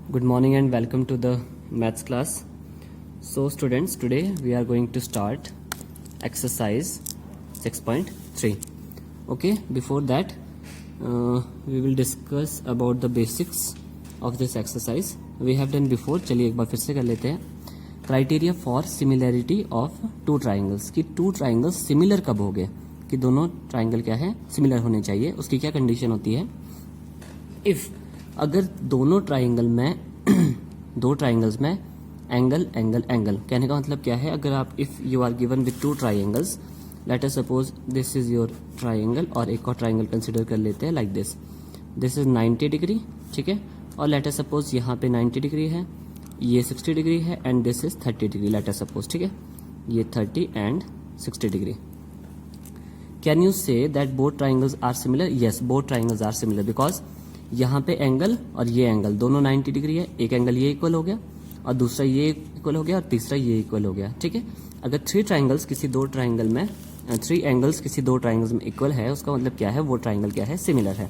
Good morning and welcome to the maths class. So students, today we are going to start exercise 6.3. Okay, before that we will discuss about the basics of this exercise. We have done before. चलिए एक बार फिर से कर लेते हैं. Criteria for similarity of two triangles, कि two triangles similar कब हो गए, कि दोनों ट्राइंगल क्या है, सिमिलर होने चाहिए. उसकी क्या कंडीशन होती है? इफ अगर दोनों ट्राइंगल में दो ट्राइंगल्स में एंगल एंगल एंगल, कहने का मतलब क्या है, अगर आप if you are given with two triangles, let us suppose this is your triangle और एक और ट्राइंगल कंसिडर कर लेते हैं like this. This is 90 degree, ठीक है, और लेट अस सपोज यहाँ पे 90 डिग्री है, ये 60 डिग्री है and this is 30 degree, let us suppose, ठीक है, ये 30 and 60 degree. Can you say that both triangles are similar? Yes, both triangles are similar because यहाँ पे एंगल और ये एंगल दोनों 90 डिग्री है. एक एंगल ये इक्वल हो गया और दूसरा ये इक्वल हो गया और तीसरा ये इक्वल हो गया, ठीक है. अगर थ्री एंगल्स किसी दो ट्राइंगल्स में इक्वल है, उसका मतलब क्या है, वो ट्राइंगल क्या है, सिमिलर है.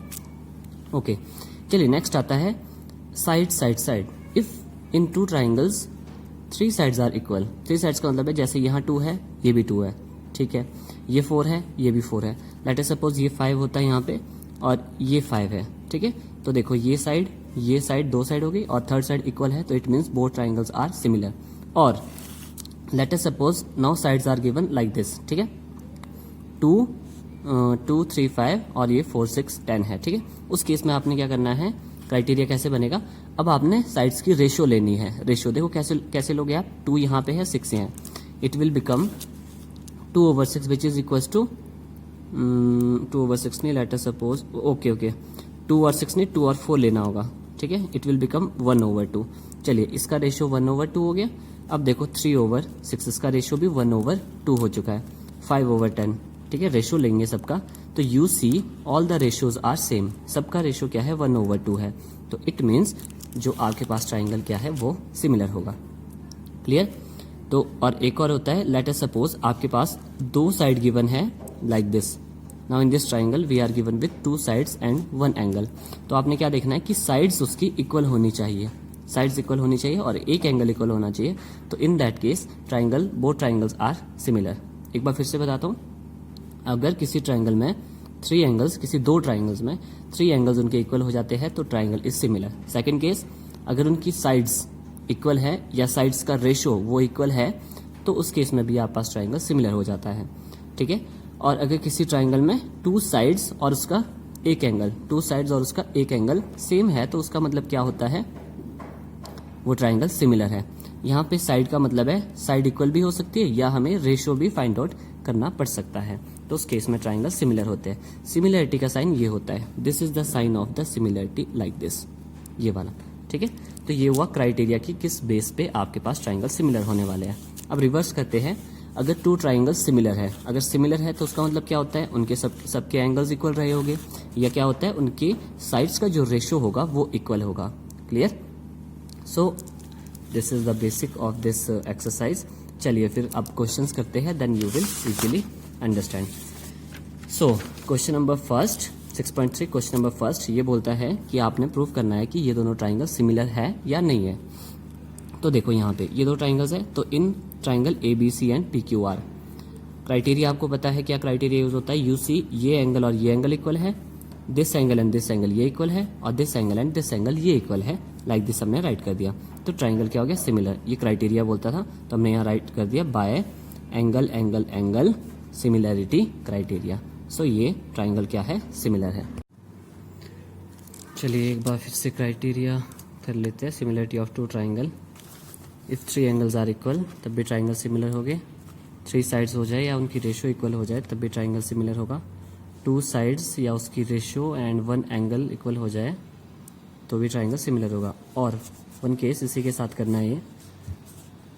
ओके, चलिए नेक्स्ट आता है side side side. If in two triangles three sides are equal, three sides का मतलब है जैसे यहाँ 2 है, ये भी 2 है, ठीक है, ये 4 है, ये भी 4 है. लेट अस सपोज ये 5 होता है यहाँ पे और ये 5 है, ठीक है. तो देखो ये साइड दो साइड हो गई और थर्ड साइड इक्वल है, तो it means both triangles are similar. और let us suppose now sides are given like this, ठीक है, 2 3 5 और ये 4 6 10 है, ठीक है. उस केस में आपने क्या करना है, क्राइटेरिया कैसे बनेगा, अब आपने साइड्स की रेशियो लेनी है. रेशियो देखो कैसे लोगे आप, 2 यहाँ पे है, 6 है, it will become 2/6 which is equal to 2/6 नहीं, लेट अस सपोज, ओके 2 और 6 नहीं, 2 और 4 लेना होगा, ठीक है. It will become 1/2. चलिए इसका रेशियो 1/2 हो गया. अब देखो 3/6 इसका रेशियो भी 1/2 हो चुका है. 5/10, ठीक है, रेशियो लेंगे सबका, तो you see all the ratios are same, सबका रेशियो क्या है, 1/2 है. तो इट मीन्स जो आपके पास ट्राइंगल क्या है वो सिमिलर होगा. क्लियर. तो और एक और होता है, लेट अस सपोज आपके पास दो साइड गिवन है like this. Now in this triangle we are given with 2 sides and 1 angle. तो आपने क्या देखना है कि साइड्स उसकी इक्वल होनी चाहिए, साइड्स इक्वल होनी चाहिए और एक एंगल इक्वल होना चाहिए. तो in that case triangle, both triangles are similar. एक बार फिर से बताता हूँ, अगर किसी ट्राइंगल में थ्री एंगल्स, किसी दो ट्राइंगल्स में 3 एंगल्स उनके इक्वल हो जाते हैं तो triangle is similar. Second case, अगर उनकी साइड्स इक्वल है या साइड्स का रेशियो वो इक्वल है तो उस केस में भी आपके पास ट्राइंगल सिमिलर हो जाता है, ठीक है. और अगर किसी ट्राइंगल में 2 साइड्स और उसका एक एंगल, 2 साइड्स और उसका एक एंगल सेम है तो उसका मतलब क्या होता है, वो ट्राइंगल सिमिलर है. यहाँ पे साइड का मतलब है साइड इक्वल भी हो सकती है या हमें रेशियो भी फाइंड आउट करना पड़ सकता है, तो उस केस में ट्राइंगल सिमिलर होते हैं. सिमिलरिटी का साइन ये होता है, this is the sign of the similarity like this, ये वाला, ठीक है. तो ये हुआ क्राइटेरिया कि किस बेस पे आपके पास ट्राइंगल सिमिलर होने वाले हैं. अब रिवर्स करते हैं, अगर 2 ट्राइंगल्स सिमिलर है, अगर सिमिलर है तो उसका मतलब क्या होता है, उनके सबके एंगल्स इक्वल रहे होंगे, या क्या होता है, उनकी साइड्स का जो रेशियो होगा वो इक्वल होगा. Clear. So this is the basic of this exercise. चलिए फिर अब क्वेश्चंस करते हैं, then you will easily understand. So question number first 6.3, question number first ये बोलता है कि आपने प्रूव करना है कि ये दोनों ट्राइंगल सिमिलर है या नहीं है. तो देखो यहाँ पे ये दो ट्राइंगल्स है, तो in triangle ABC and PQR criteria आपको पता है क्या क्राइटेरिया यूज होता है. यू सी ये एंगल और ये एंगल इक्वल है, this angle and this angle ये इक्वल है और this angle and this angle ये इक्वल है, लाइक दिस हमने राइट कर दिया. तो ट्राइंगल क्या हो गया, सिमिलर. ये क्राइटेरिया बोलता था तो हमने यहाँ राइट कर दिया by angle angle angle similarity criteria. So ये ट्राइंगल क्या है, सिमिलर है. चलिए एक बार फिर से क्राइटेरिया कर लेते हैं. Similarity of 2 triangle, if 3 angles are equal तब भी ट्राइंगल सिमिलर हो गए. 3 साइड्स हो जाए या उनकी रेशियो इक्वल हो जाए तब भी ट्राइंगल सिमिलर होगा. 2 साइड्स या उसकी रेशियो एंड 1 एंगल इक्वल हो जाए तो भी ट्राइंगल सिमिलर होगा. और 1 केस इसी के साथ करना है, ये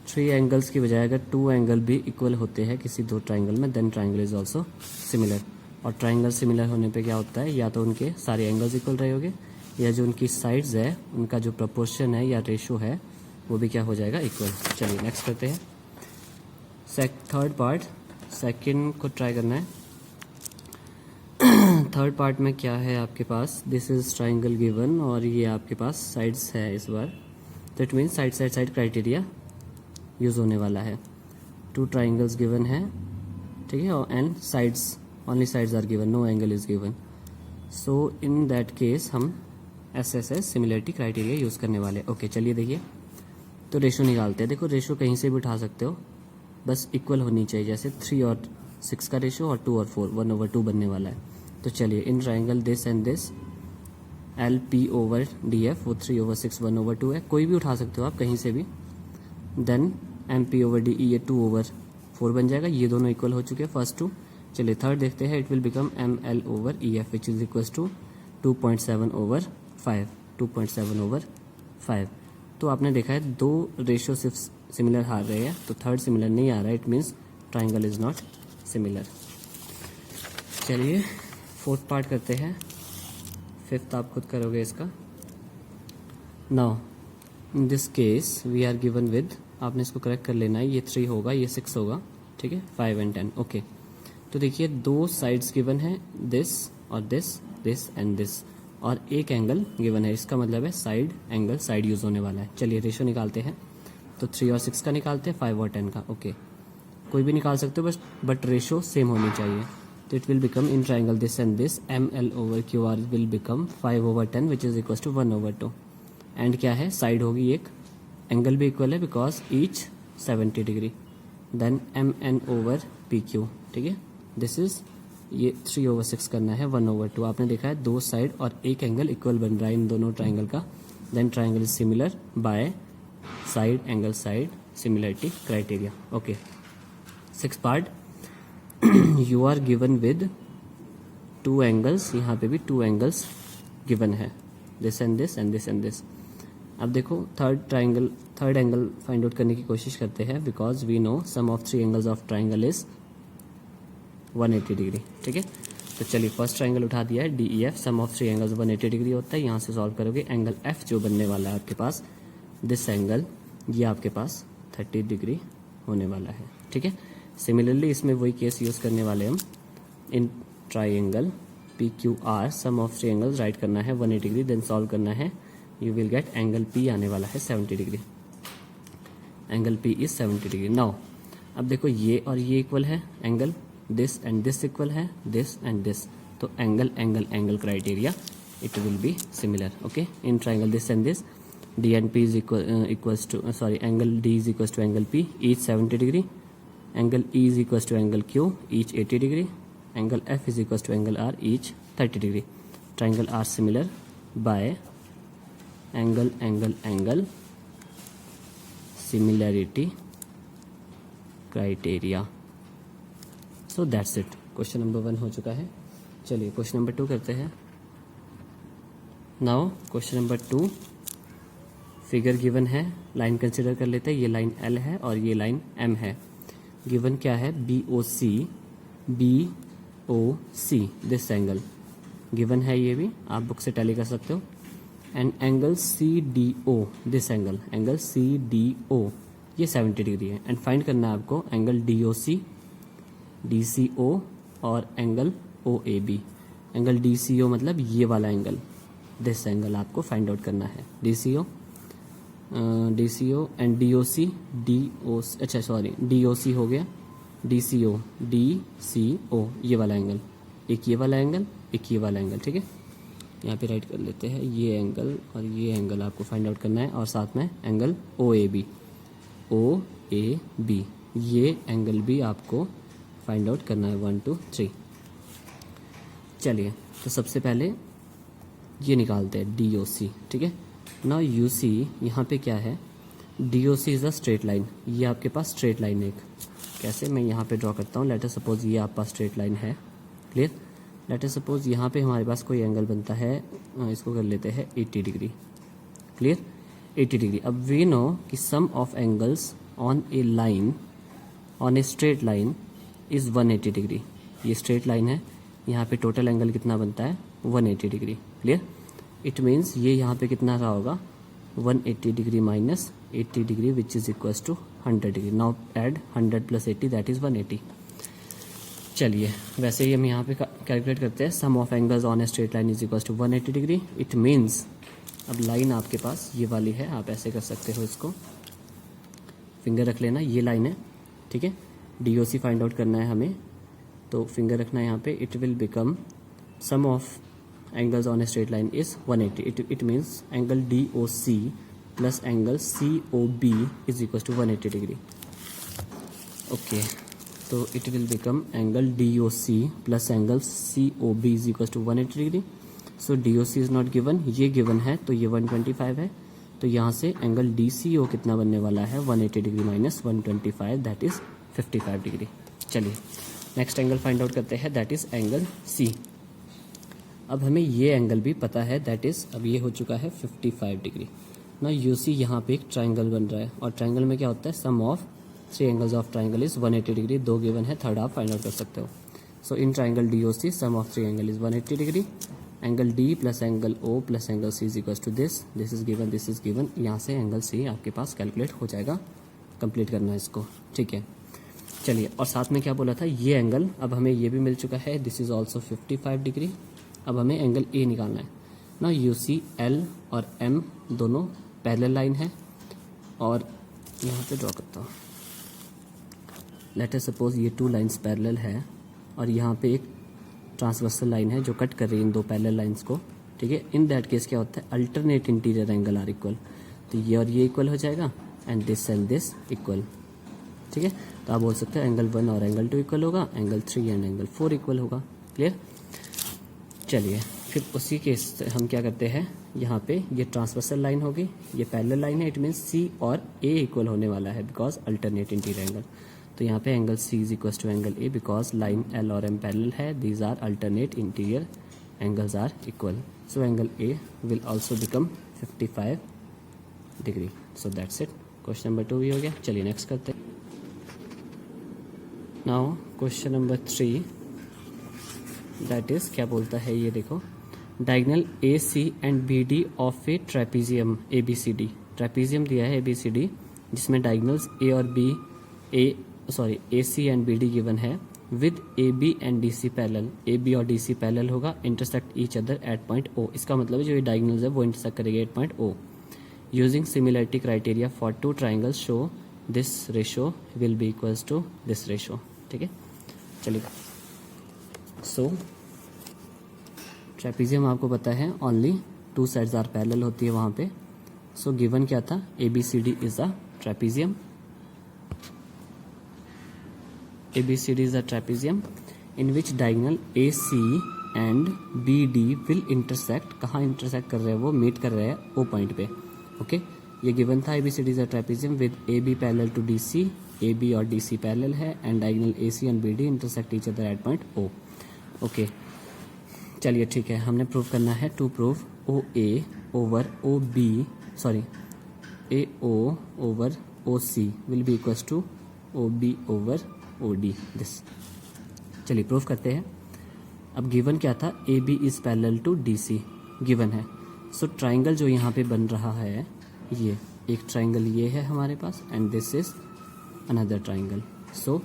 3 एंगल्स की बजाय अगर 2 एंगल भी इक्वल होते हैं किसी दो ट्राइंगल में, then triangle is also similar. और ट्राइंगल सिमिलर होने पे क्या होता है, या तो उनके सारे एंगल्स इक्वल रहे होंगे या जो उनकी साइड्स है उनका जो प्रपोर्शन है या रेशियो है वो भी क्या हो जाएगा, इक्वल. चलिए नेक्स्ट करते हैं. थर्ड पार्ट, सेकंड को ट्राई करना है. थर्ड पार्ट में क्या है आपके पास, दिस इज ट्राइंगल गिवन और ये आपके पास साइड्स है इस बार, तो it means side side side criteria use होने वाला है। 2 ट्राइंगल्स गिवन है, ठीक है, and sides only sides are given, no angle is given. So in that case हम SSS सिमिलरिटी क्राइटेरिया यूज़ करने वाले। ओके चलिए देखिए, तो रेशो निकालते हैं। देखो रेशो कहीं से भी उठा सकते हो, बस इक्वल होनी चाहिए, जैसे 3 और 6 का रेशो और 2 और 4 1/2 बनने वाला है। तो चलिए इन triangle this and this LP/DF वो 3/6 1/2 है, कोई भी उठा सकते हो आप कहीं से भी। देन MP/DE ये 2/4 बन जाएगा, ये दोनों इक्वल हो चुके हैं फर्स्ट टू। चलिए थर्ड देखते हैं, it will become ML/EF which is equal to 2.7/5 2.7/5। तो आपने देखा है 2 रेशियो सिर्फ सिमिलर आ रहे हैं, तो थर्ड सिमिलर नहीं आ रहा है, it means triangle is not similar. चलिए फोर्थ पार्ट करते हैं, फिफ्थ आप खुद करोगे इसका। Now in this case we are given with, आपने इसको करेक्ट कर लेना है, ये 3 होगा, ये 6 होगा, ठीक है, 5 एंड 10। ओके तो देखिए 2 साइड्स गिवन है, दिस और दिस एंड दिस, और एक एंगल गिवन है, इसका मतलब है साइड एंगल साइड यूज होने वाला है। चलिए रेशो निकालते हैं, तो 3 और 6 का निकालते हैं, 5 और 10 का। ओके कोई भी निकाल सकते हो बट रेशो सेम होनी चाहिए। तो it will become in triangle this and this ML/QR will become 5/10 which is equal to 1/2। And क्या है, साइड होगी एक, एंगल भी इक्वल है because each 70 degree. Then MN/PQ, ठीक है, दिस इज ये 3/6 करना है 1/2। आपने देखा है 2 साइड और एक एंगल इक्वल बन रहा है इन दोनों ट्राइंगल का। Then triangle is similar by side angle side similarity criteria. Okay 6 part, you are given with 2 angles, यहाँ पे भी 2 एंगल्स गिवन है, this and this and this and this. अब देखो थर्ड एंगल फाइंड आउट करने की कोशिश करते हैं, because we know sum of 3 angles of triangle is 180 degree, ठीक है। तो चलिए फर्स्ट ट्राइंगल उठा दिया है DEF, sum of 3 angles 180 degree होता है। यहाँ से सॉल्व करोगे, एंगल F जो बनने वाला है आपके पास, दिस एंगल ये आपके पास 30 डिग्री होने वाला है, ठीक है। सिमिलरली इसमें वही केस यूज़ करने वाले हम, in triangle PQR sum of 3 angles right करना है 180 डिग्री, देन सॉल्व करना है, you will get angle P आने वाला है 70 degree, angle P is 70 degree. Now अब देखो ये और ये इक्वल है, angle this and this equal है, दिस एंड दिस, तो angle angle angle criteria it will be similar. Okay in triangle this and this D and P is equals to angle D is equals to angle P each 70 degree, angle E is equals to angle Q each 80 degree, angle F is equals to angle R each 30 degree. Triangle are similar by angle angle angle similarity criteria. So that's it. Question number 1 हो चुका है। चलिए question number 2 करते हैं। Now question number 2, figure given है, line consider कर लेते हैं, ये लाइन L है और ये लाइन M है। गिवन क्या है, BOC दिस एंगल गिवन है, ये भी आप बुक से टैली कर सकते हो। And angle CDO this angle CDO ये 70 डिग्री है। एंड फाइंड करना है आपको एंगल DOC DCO और एंगल OAB। एंगल DCO मतलब ये वाला एंगल, दिस एंगल आपको फाइंड आउट करना है। DCO एंड DOC DOC हो गया, DCO ये वाला एंगल, एक ये वाला एंगल, एक ये वाला एंगल, ठीक है। यहाँ पे राइट कर लेते हैं, ये एंगल और ये एंगल आपको फाइंड आउट करना है, और साथ में एंगल OAB ये एंगल भी आपको फाइंड आउट करना है 1 2 3। चलिए तो सबसे पहले ये निकालते हैं DOC, ठीक है। नाउ UC यहाँ पे क्या है, DOC is a straight line, ये आपके पास स्ट्रेट लाइन है एक। कैसे, मैं यहाँ पे ड्रॉ करता हूँ, लेट अस सपोज ये आपके पास स्ट्रेट लाइन है, क्लियर। लेट अस सपोज यहाँ पे हमारे पास कोई एंगल बनता है, इसको कर लेते हैं 80 डिग्री, क्लियर 80 डिग्री। अब वी नो कि sum of angles on a line on a straight line is 180 degree. ये स्ट्रेट लाइन है, यहाँ पे टोटल एंगल कितना बनता है 180 डिग्री, क्लियर। इट मीन्स ये यहाँ पे कितना रहा होगा 180 degree minus 80 degree which is equals to 100 degree. Now add 100 plus 80 that is 180। चलिए वैसे ही हम यहाँ पे कैलकुलेट करते हैं, sum of angles on a straight line is equals to 180 degree. It means अब लाइन आपके पास ये वाली है, आप ऐसे कर सकते हो, इसको फिंगर रख लेना, ये लाइन है, ठीक है। DOC फाइंड आउट करना है हमें, तो फिंगर रखना है यहाँ पे। It will become sum of angles on a straight line is 180. It means angle DOC plus angle COB is equal to 180 degree. Okay, तो it will become angle DOC plus angle COB is equal to 180 degree. So DOC is not given, ये given है, तो ये 125 है। तो यहाँ से angle DCO कितना बनने वाला है, 180 degree minus 125, that is 55 degree. चलिए नेक्स्ट एंगल फाइंड आउट करते हैं, दैट इज एंगल C। अब हमें ये एंगल भी पता है, दैट इज, अब ये हो चुका है 55 डिग्री ना। UC यहाँ पे एक ट्राइंगल बन रहा है, और ट्राइंगल में क्या होता है, sum of 3 angles of triangle is 180 degree. 2 given है, थर्ड आप फाइंड आउट कर सकते हो। So in triangle DOC sum of 3 angle is 180 degree. Angle D plus angle O plus angle C is equal to this is given, this is given. यहाँ से angle C आपके पास calculate हो जाएगा। Complete करना है इसको, ठीक है। चलिए, और साथ में क्या बोला था, ये एंगल, अब हमें ये भी मिल चुका है, दिस इज ऑल्सो 55 डिग्री। अब हमें एंगल A निकालना है ना। UC L और M दोनों पैरेलल लाइन है, और यहाँ पे ड्रॉ करता हूँ। लेट अस सपोज ये 2 लाइन्स पैरेलल है, और यहाँ पे एक ट्रांसवर्सल लाइन है जो कट कर रही है इन 2 पैरेलल लाइंस को, ठीक है। इन दैट केस क्या होता है, alternate interior angle are equal. तो ये और ये इक्वल हो जाएगा, एंड दिस इक्वल, ठीक है। तो आप बोल सकते हो एंगल 1 और एंगल 2 इक्वल होगा, एंगल 3 एंड एंगल 4 इक्वल होगा। क्लियर। चलिए, फिर उसी केस हम क्या करते हैं, यहाँ पे ये ट्रांसवर्सल लाइन होगी, ये पैरेलल लाइन है, इट मीन्स C और A इक्वल होने वाला है, बिकॉज अल्टरनेट इंटीरियर एंगल। तो यहाँ पे angle C is equal to angle A, because line L और M पैरेलल है, these are alternate interior angles are equal. So angle A will also become 55 degree. So that's it, question number 2 भी हो गया। चलिए next करते हैं। Now question number 3, that is, क्या बोलता है ये देखो, diagonal AC and BD of a trapezium ABCD। Trapezium दिया है ABCD, जिसमें डायगोनल्स A और B, AC and BD given है, with AB and DC parallel. AB और DC पैरेलल होगा, intersect each other at point O। इसका मतलब है जो ये डायगोनल्स है वो इंटरसेक्ट करेंगे at point O। Using similarity criteria for 2 triangles show this ratio will be equals to this ratio, ठीक है। चलिए, सो ट्रेपीजियम आपको पता है ओनली 2 साइड्स आर पैरेलल होती है वहाँ पे। सो गिवन क्या था, ABCD is a trapezium. ABCD is a trapezium in which diagonal AC and BD will intersect। कहाँ इंटरसेक्ट कर रहे हैं, वो मीट कर रहे हैं O पॉइंट पे, ओके। ये गिवन था, ABCD is a trapezium with AB parallel to DC, AB और DC पैरेलल है, and diagonal AC and BD intersect each other at point O, okay. चलिए ठीक है, हमने प्रूव करना है, to prove OA over OB, sorry AO over OC will be equals to OB over OD this. चलिए proof करते हैं। अब गिवन क्या था, AB is parallel to DC given है। सो ट्राइंगल जो यहाँ पे बन रहा है, ये एक ट्राइंगल ये है हमारे पास, and this is another triangle. So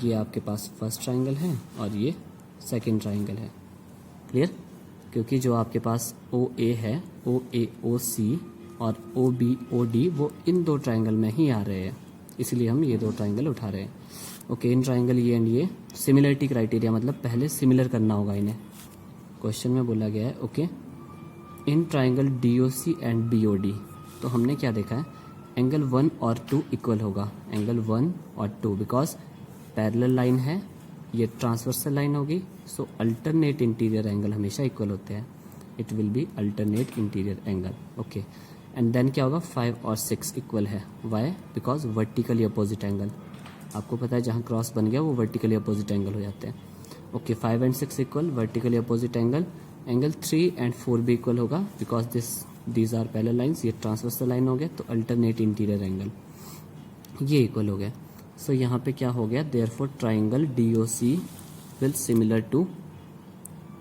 ये आपके पास फर्स्ट ट्राइंगल है और ये सेकंड ट्राइंगल है। क्लियर, क्योंकि जो आपके पास OA है, OA OC और OB OD वो इन 2 ट्राइंगल में ही आ रहे हैं, इसलिए हम ये 2 ट्राइंगल उठा रहे हैं। ओके, इन ट्राइंगल ये एंड ये सिमिलरिटी क्राइटेरिया, मतलब पहले सिमिलर करना होगा इन्हें, क्वेश्चन में बोला गया है। Okay, in triangle DOC and BOD, तो हमने क्या देखा है, एंगल 1 और 2 इक्वल होगा, एंगल 1 और 2, बिकॉज पैरेलल लाइन है, ये ट्रांसवर्सल लाइन होगी। सो अल्टरनेट इंटीरियर एंगल हमेशा इक्वल होते हैं, it will be alternate interior angle. Okay, and then क्या होगा, 5 और 6 इक्वल है, why, because vertically opposite angle, आपको पता है जहाँ क्रॉस बन गया वो वर्टिकली अपोजिट एंगल हो जाते हैं। Okay, 5 and 6 equal, vertically opposite angle. Angle 3 and 4 भी इक्वल होगा, because these are parallel lines, ये ट्रांसवर्सल लाइन हो गया, तो अल्टरनेट इंटीरियर एंगल ये इक्वल हो गया। सो यहाँ पे क्या हो गया, therefore triangle DOC will similar to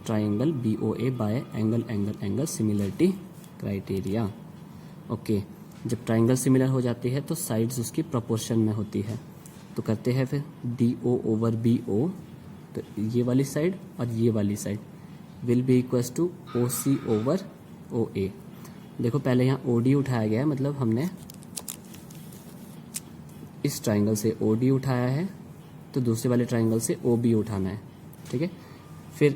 triangle BOA by angle angle angle similarity criteria. Okay, जब ट्राइंगल सिमिलर हो जाती है तो साइड्स उसकी प्रोपोर्शन में होती है, तो करते हैं फिर DO ओवर BO, तो ये वाली साइड और ये वाली side will be equals to OC over OA। देखो पहले यहाँ ओ डी उठाया गया है, मतलब हमने इस ट्राइंगल से ओ डी उठाया है, तो दूसरे वाले ट्राइंगल से ओ बी उठाना है, ठीक है। फिर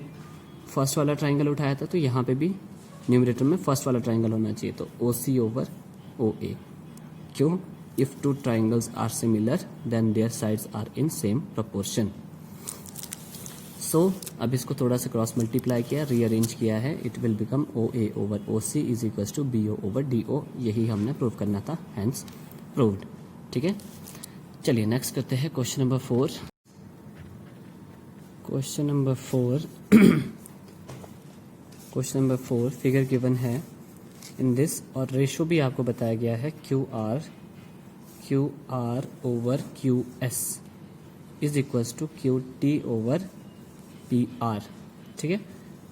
फर्स्ट वाला ट्राइंगल उठाया था, तो यहाँ पे भी न्यूमरेटर में फर्स्ट वाला ट्राइंगल होना चाहिए, तो ओ सी ओवर ओ ए। क्यों? If two triangles are similar then their sides are in same proportion. So अब इसको थोड़ा सा क्रॉस मल्टीप्लाई किया, रीअरेंज किया है, it will become O A over O C is equal to B O over D O. यही हमने prove करना था, हैंस प्रूव्ड, ठीक है। चलिए नेक्स्ट करते हैं question number 4। Question number 4 figure given है इन दिस, और रेशो भी आपको बताया गया है Q R over Q S is equals to Q T over P R, ठीक है।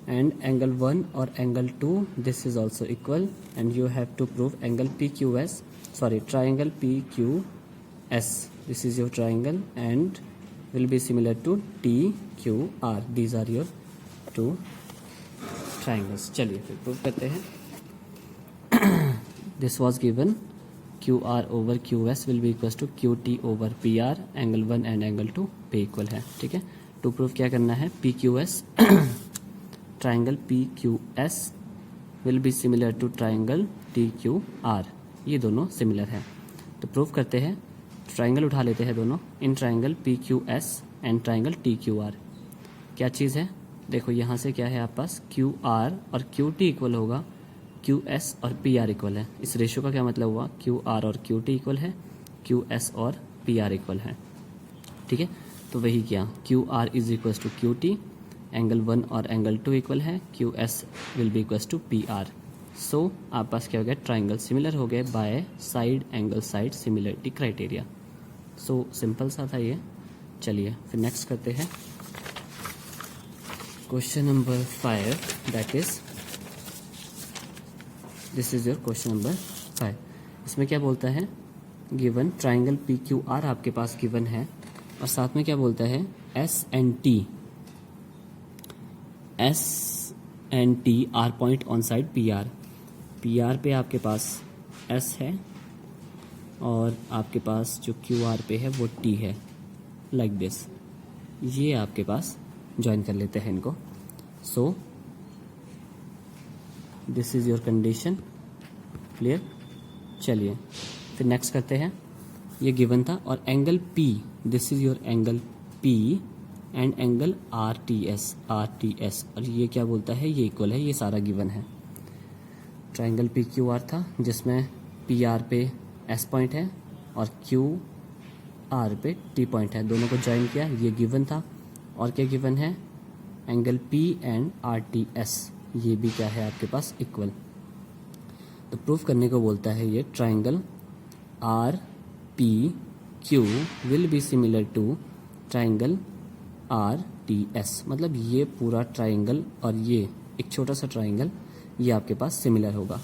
एंड एंगल 1 और angle 2 this is also equal, and you have to prove angle P Q S, sorry triangle P Q S, this is your triangle and will be similar to TQR. These are your two triangles. चलिए फिर prove करते हैं। This was given QR over QS will be equals to QT over PR, angle 1 and angle 2 पे equal है, ठीक है। To prove क्या करना है, PQS triangle PQS will be similar to triangle TQR, ये दोनों सिमिलर है। तो प्रूव करते हैं, ट्राइंगल उठा लेते हैं दोनों, in triangle P Q S and triangle T Q R. क्या चीज़ है, देखो यहाँ से क्या है आपके पास, क्यू आर और क्यू टी इक्वल होगा, क्यू एस और पी आर इक्वल है। इस रेशो का क्या मतलब हुआ, क्यू आर और क्यू टी इक्वल है, क्यू एस और पी आर इक्वल है, ठीक है। तो वही किया, Q R is equal to Q T, angle 1 और एंगल 2 इक्वल है, Q S will be equal to P R. So आपके पास क्या हो गया, ट्राइंगल सिमिलर हो गए by side angle side similarity criteria. So simple सा था ये। चलिए फिर नेक्स्ट करते हैं question number 5, that is this is your question number 5। इसमें क्या बोलता है, given triangle P Q R आपके पास गिवन है, और साथ में क्या बोलता है, S and T R point on side P R पे आपके पास एस है और आपके पास जो क्यू आर पे है वो टी है, लाइक दिस। ये आपके पास ज्वाइन कर लेते हैं इनको। सो this is your condition, clear. चलिए फिर नेक्स्ट करते हैं, ये गिवन था, और angle P, this is your angle P and angle are T S, और ये क्या बोलता है, ये इक्वल है, ये सारा गिवन है। ट्राइंगल पी क्यू आर था जिसमें पी आर पे एस पॉइंट है और क्यू आर पे टी पॉइंट है, दोनों को ज्वाइन किया, ये गिवन था। और क्या गिवन है, angle P and are T S, ये भी क्या है आपके पास, इक्वल। तो प्रूफ करने को बोलता है ये, triangle R P Q will be similar to triangle R T S, मतलब ये पूरा ट्राइंगल और ये एक छोटा सा ट्राइंगल ये आपके पास सिमिलर होगा,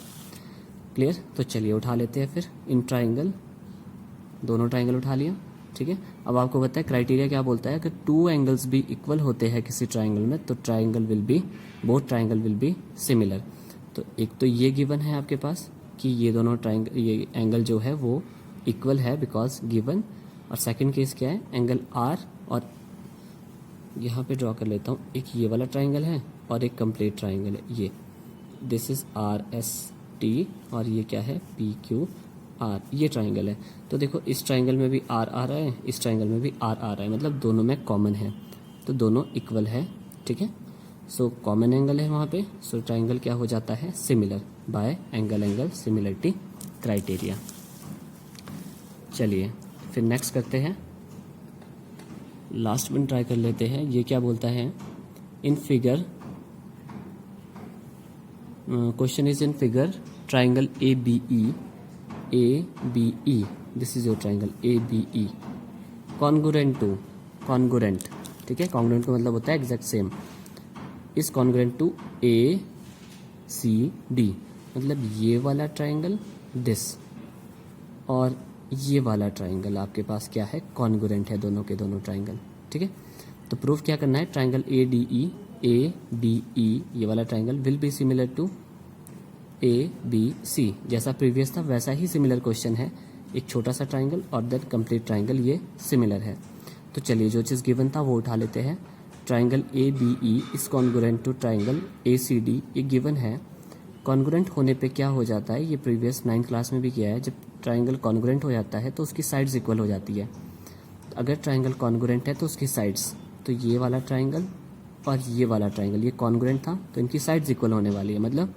क्लियर। तो चलिए उठा लेते हैं फिर इन ट्राइंगल, दोनों ट्राइंगल उठा लिया, ठीक है। अब आपको पता है क्राइटेरिया क्या बोलता है कि टू एंगल्स भी इक्वल होते हैं किसी ट्राइंगल में, तो both triangle will be similar. तो एक तो ये गिवन है आपके पास कि ये दोनों ट्राइंगल, ये एंगल जो है वो इक्वल है बिकॉज गिवन। और सेकंड केस क्या है, एंगल आर, और यहाँ पे ड्रॉ कर लेता हूँ, एक ये वाला ट्राइंगल है और एक कंप्लीट ट्राइंगल है, ये this is R S T, और ये क्या है, पी क्यू आर, ये ट्राइंगल है। तो देखो इस ट्राइंगल में भी आर आ रहा है, इस ट्राइंगल में भी आर आ रहा है, मतलब दोनों में कॉमन है, तो दोनों इक्वल है, ठीक है। सो कॉमन एंगल है वहाँ पे, सो ट्राइंगल क्या हो जाता है, similar by angle similarity criteria. चलिए फिर नेक्स्ट करते हैं, लास्ट वन ट्राई कर लेते हैं। ये क्या बोलता है, in figure, question is in figure triangle A B E, this is your triangle A B E, congruent to, congruent, ठीक है। कॉन्ग्रुएंट का मतलब होता है exact same, is congruent to A C D, मतलब ये वाला ट्राइंगल दिस और ये वाला ट्राइंगल आपके पास क्या है, कॉन्ग्रुएंट है दोनों के दोनों ट्राइंगल, ठीक है। तो प्रूफ क्या करना है, ट्राइंगल ए डी ई, ये वाला triangle will be similar to A B C, जैसा प्रीवियस था वैसा ही सिमिलर क्वेश्चन है, एक छोटा सा ट्राइंगल और देन कंप्लीट ट्राइंगल, ये सिमिलर है। तो चलिए जो चीज़ गिवन था वो उठा लेते हैं। Triangle A B E is congruent to triangle A C D, ये गिवन है। कॉन्ग्रुएंट होने पे क्या हो जाता है, ये प्रीवियस 9th क्लास में भी किया है, जब ट्राइंगल कॉन्ग्रुएंट हो जाता है तो उसकी साइड्स इक्वल हो जाती है। अगर ट्राइंगल कॉन्ग्रुएंट है तो उसकी साइड्स, तो ये वाला ट्राइंगल और ये वाला ट्राइंगल ये कॉन्ग्रुएंट था तो इनकी साइड्स इक्वल होने वाली है, मतलब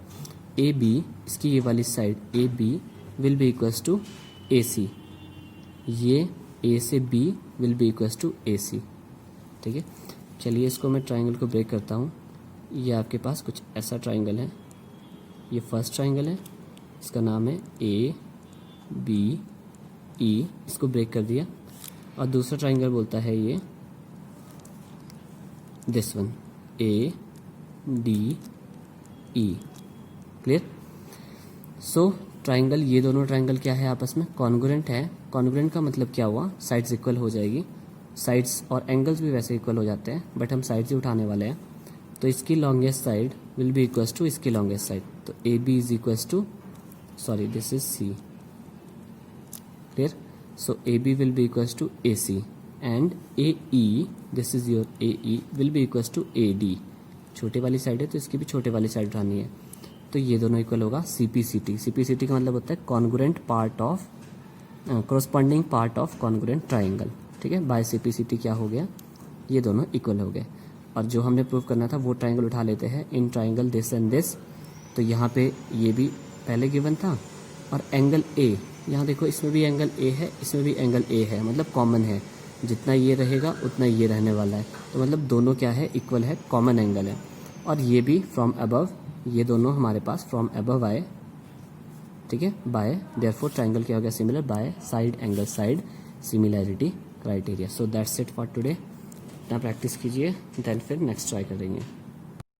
ए बी, इसकी ये वाली side A B will be equals to A C, ये ए से B will be equals to A C. ठीक है, चलिए इसको मैं ट्राइंगल को ब्रेक करता हूँ। ये आपके पास कुछ ऐसा ट्राइंगल है, ये फर्स्ट ट्राइंगल है, इसका नाम है ए बी ई, इसको ब्रेक कर दिया। और दूसरा ट्राइंगल बोलता है ये this one A D E. Clear? So triangle, ये दोनों ट्राइंगल क्या है आपस में कॉन्ग्रुएंट है। कॉन्ग्रुएंट का मतलब क्या हुआ, साइड्स इक्वल हो जाएगी, साइड्स और एंगल्स भी वैसे इक्वल हो जाते हैं, बट हम साइड्स ही उठाने वाले हैं। तो इसकी longest side will be equals to इसकी लॉन्गेस्ट साइड, तो A B is equals to, sorry this is C. Clear? So A B will be equals to A C and A E, this is your A E will be equals to A D. छोटे वाली side है तो इसकी भी छोटे वाली side उठानी है, तो ये दोनों इक्वल होगा C P C T. C P C T का मतलब होता है congruent part of, corresponding part of congruent triangle. ठीक है, by C P C T क्या हो गया, ये दोनों इक्वल हो गए। और जो हमने प्रूव करना था वो ट्राइंगल उठा लेते हैं, इन ट्राइंगल दिस एंड दिस। तो यहाँ पे ये भी पहले गिवन था, और एंगल ए, यहाँ देखो इसमें भी एंगल ए है, इसमें भी एंगल ए है, मतलब कॉमन है, जितना ये रहेगा उतना ये रहने वाला है, तो मतलब दोनों क्या है, इक्वल है, कॉमन एंगल है। और ये भी फ्रॉम अबव, ये दोनों हमारे पास फ्रॉम अबव आए। ठीक है, बाय, देयरफॉर ट्राइंगल क्या हो गया, similar by side angle side similarity criteria. So that's it for today. इतना प्रैक्टिस कीजिए, देन फिर नेक्स्ट ट्राई करेंगे।